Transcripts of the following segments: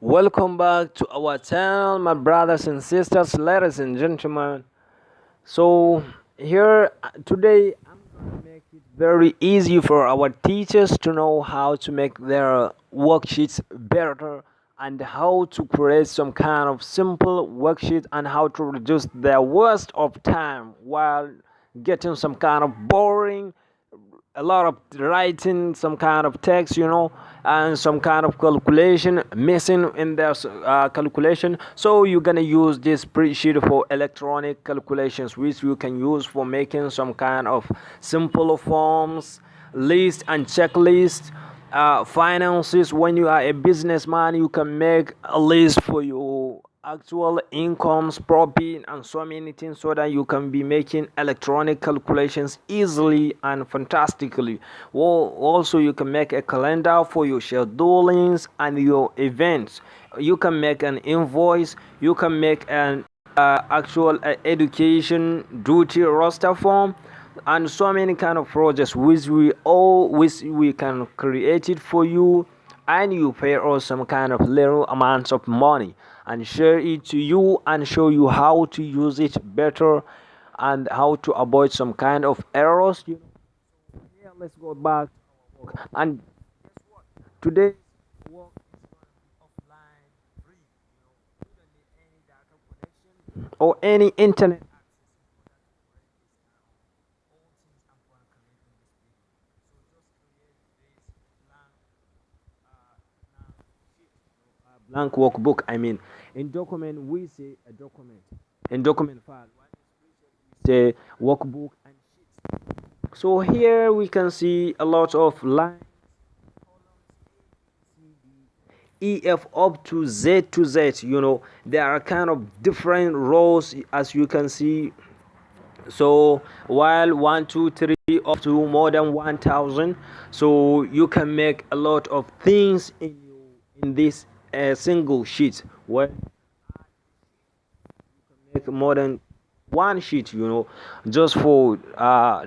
Welcome back to our channel, my brothers and sisters, ladies and gentlemen. So, here today, I'm going to make it very easy for our teachers to know how to make their worksheets better and how to create some kind of simple worksheet and how to reduce their waste of time while getting some kind of boring a lot of writing some kind of text, and some kind of calculation missing in their calculation. So you're gonna use this spreadsheet for electronic calculations, which you can use for making some kind of simple forms, list and checklist. Finances, when you are a businessman, you can make a list for your actual incomes, profit, and so many things, so that you can be making electronic calculations easily and fantastically. Well, also you can make a calendar for your schedulings and your events. You can make an invoice. You can make an actual education duty roster form, and so many kind of projects which we can create it for you, and you pay us some kind of little amounts of money and share it to you and show you how to use it better and how to avoid some kind of errors. Yeah, let's go back to our work. And today work is going to be offline free. You don't need any data connection or any internet access in order to create this all things I'm going to create in this video. So just create this blank workbook. I mean, in document we say a document. In document file, while in spreadsheet we say workbook and sheets. So here we can see a lot of lines, E, F up to Z. There are kind of different rows, as you can see. So while 1 2 3 up to more than 1,000, so you can make a lot of things in this single sheet. Well, make more than one sheet, just for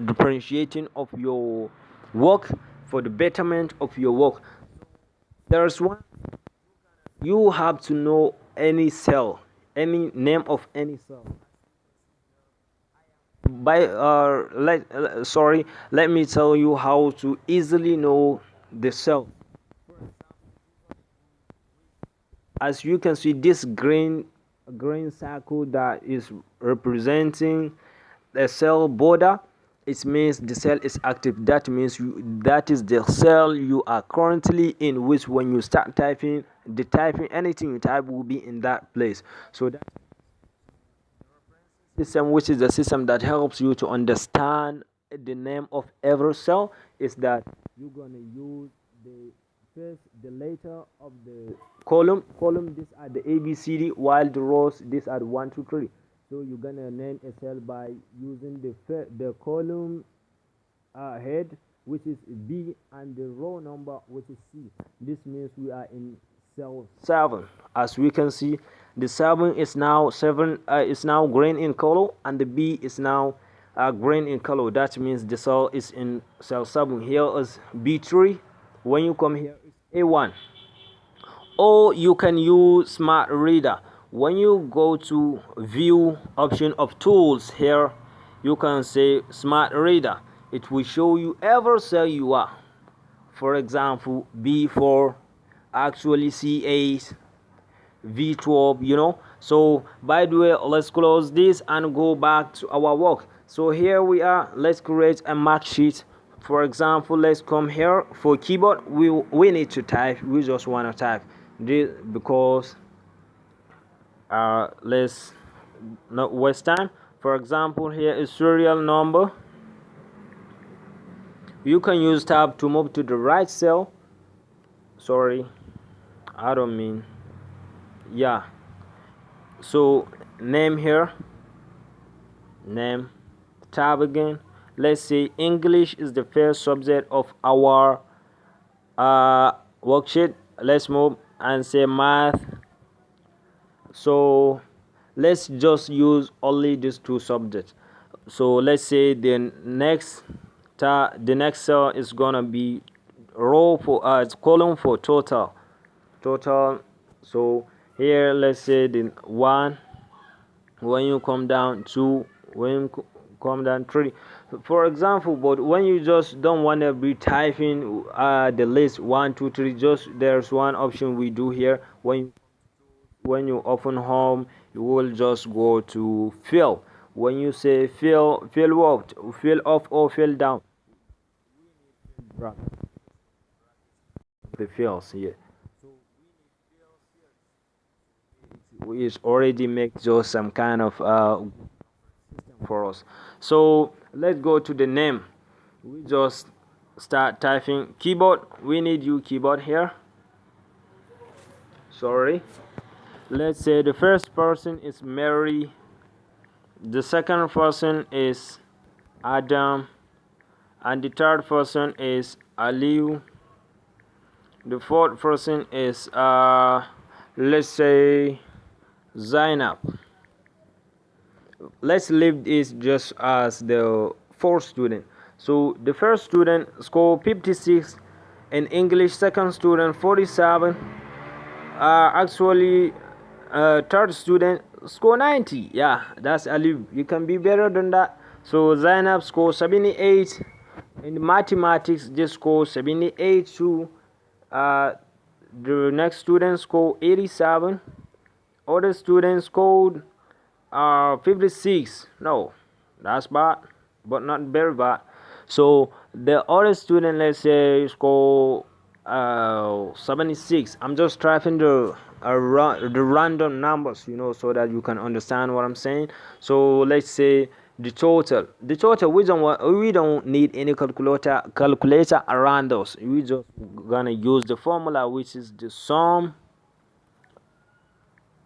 differentiating of your work, for the betterment of your work. There's one, you have to know any cell, any name of any cell. Let me tell you how to easily know the cell. As you can see, this green circle that is representing the cell border, it means the cell is active. That means that is the cell you are currently in, which when you start typing, the typing anything you type will be in that place. So that system, which is the system that helps you to understand the name of every cell, is that you're gonna use the letter of the column. These are the ABCD, while the rows, these are the 1 2 3. So you're gonna name a cell by using the column head, which is B, and the row number, which is C. This means we are in cell 7. As we can see, the 7 is now green in color, and the B is now green in color. That means the cell is in cell 7. Here is B3. When you come here, it's A1. Or you can use smart reader. When you go to view option of tools here, you can say smart reader. It will show you every cell you are. For example, B4, actually C8, V12, So by the way, let's close this and go back to our work. So here we are. Let's create a mark sheet. For example, let's come here. For keyboard, we need to type. We just want to type this because let's not waste time. For example, here is serial number. You can use tab to move to the right cell. Sorry, I don't mean, yeah. So name here, name, tab again. Let's say English is the first subject of our worksheet. Let's move and say math. So let's just use only these two subjects. So let's say the next cell is gonna be row for column for total. So here, let's say the one, when you come down two, when you come down three, for example. But when you just don't want to be typing the list one two three, just there's one option we do here. When you open home, you will just go to fill. When you say fill what, fill up or fill down, the fills here, which already makes just some kind of for us. So let's go to the name. We just start typing keyboard. We need you keyboard here. Sorry. Let's say the first person is Mary, the second person is Adam, and the third person is Aliu. The fourth person is let's say Zainab. Let's leave this just as the fourth student. So the first student scored 56 in English, second student 47. Actually, third student score 90. Yeah, that's Ali. You can be better than that. So Zainab score 78 in mathematics. Just score 78 too. The next student score 87. Other students scored 56. No, that's bad, but not very bad. So the other student, let's say, score 76. I'm just typing the random numbers, so that you can understand what I'm saying. So let's say the total we don't need any calculator around us. We just gonna use the formula, which is the sum.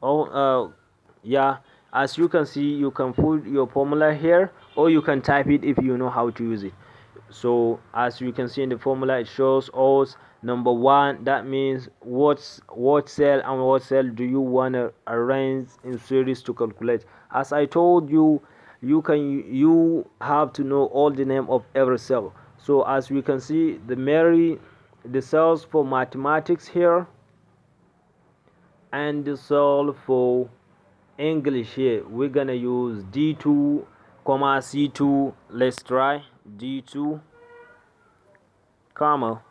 Oh, yeah. As you can see, you can put your formula here, or you can type it if you know how to use it. So as you can see in the formula, it shows us number one. That means what cell and what cell do you want to arrange in series to calculate. As I told you, you have to know all the name of every cell. So as we can see, the cells for mathematics here, and the cell for English here, we're gonna use D2 comma C2. Let's try D2 comma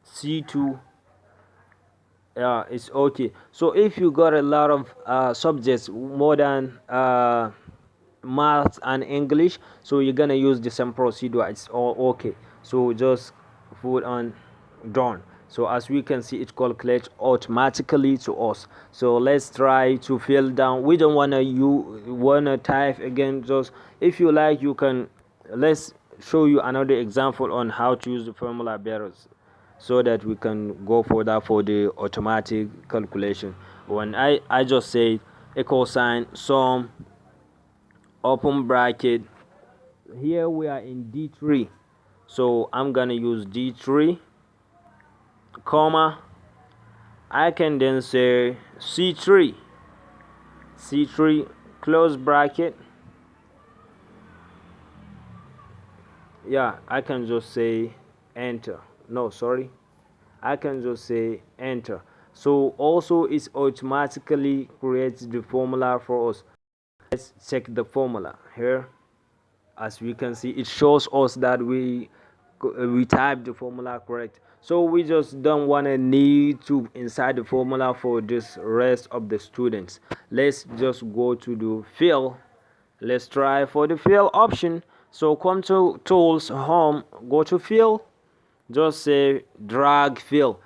C2. It's okay. So if you got a lot of subjects more than math and English, so you're gonna use the same procedure. It's all okay. So just put on done. So as we can see, it calculates automatically to us. So let's try to fill down. We don't wanna type again. Just if you like, you can. Let's show you another example on how to use the formula better, so that we can go further for the automatic calculation. When I just say equal sign sum open bracket, here we are in D3, so I'm gonna use D3 comma, I can then say C3 close bracket. Yeah, I can just say enter. No, sorry, I can just say enter. So also it automatically creates the formula for us. Let's check the formula here. As we can see, it shows us that we typed the formula correct. So we just don't want to need to inside the formula for this rest of the students. Let's just go to the fill. Let's try for the fill option. So come to tools, home, go to fill, just say drag fill.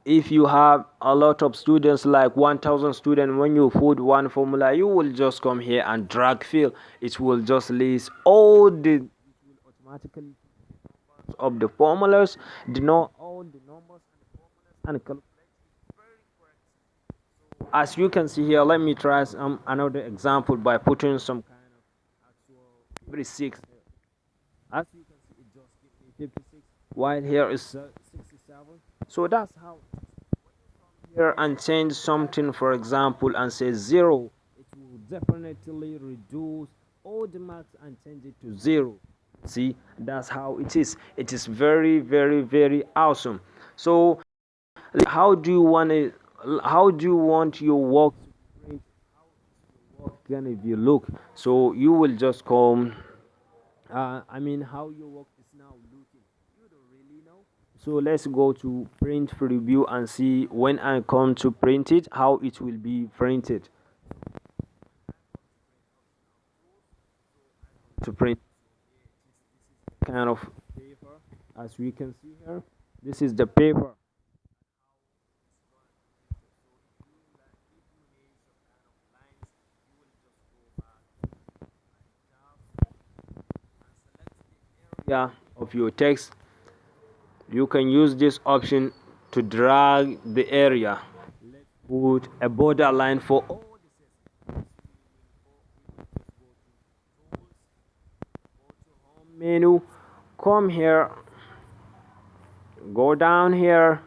If you have a lot of students, like 1000 students, when you put one formula, you will just come here and drag fill. It will just list all the automatically of the formulas, all the numbers and calculate. As you can see here, let me try another example by putting some kind of actual 56. As you can see, it just gives me 56, while here is 67. So that's how here, and change something, for example, and say 0. It will definitely reduce all the marks and change it to 0. See, that's how it is. It is very, very, very awesome. So how do you want to how do you want your work to print, gonna be look. So you will just come, I mean how your work is now looking. You don't really know. So let's go to print preview and see when I come to print it, how it will be printed. To print kind of paper, as we can see here, this is the paper. Yeah, of your text, you can use this option to drag the area. Put a border line for all menu. Come here, go down here,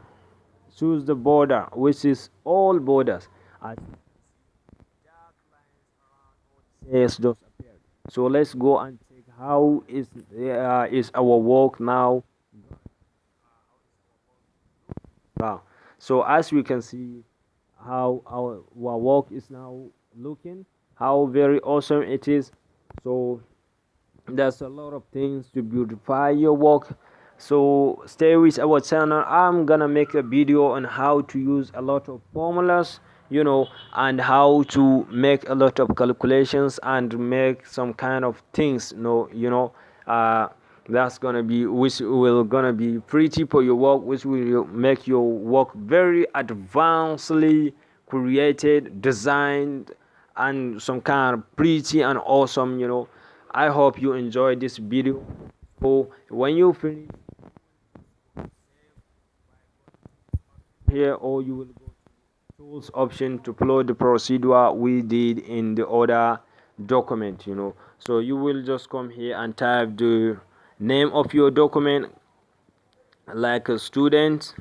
choose the border, which is all borders. As yes, those appeared. So let's go and check how is our work now. Wow. So as we can see how our work is now looking, how very awesome it is. So there's a lot of things to beautify your work. So stay with our channel. I'm gonna make a video on how to use a lot of formulas, and how to make a lot of calculations and make some kind of things, uh that's gonna be, which will gonna be pretty for your work, which will make your work very advancedly created, designed, and some kind of pretty and awesome. I hope you enjoyed this video. So when you finish here, or you will go tools option to upload the procedure we did in the other document. So you will just come here and type the name of your document, like a student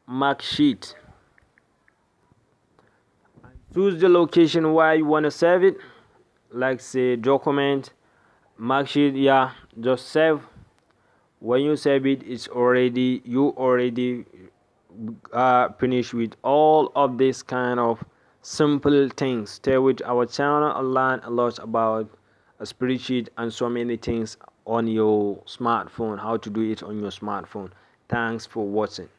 mark sheet. Choose the location where you want to save it, like say document mark sheet. Yeah, just save. When you save it, you already finish with all of this kind of simple things. Stay with our channel and learn a lot about a spreadsheet and so many things on your smartphone, how to do it on your smartphone. Thanks for watching.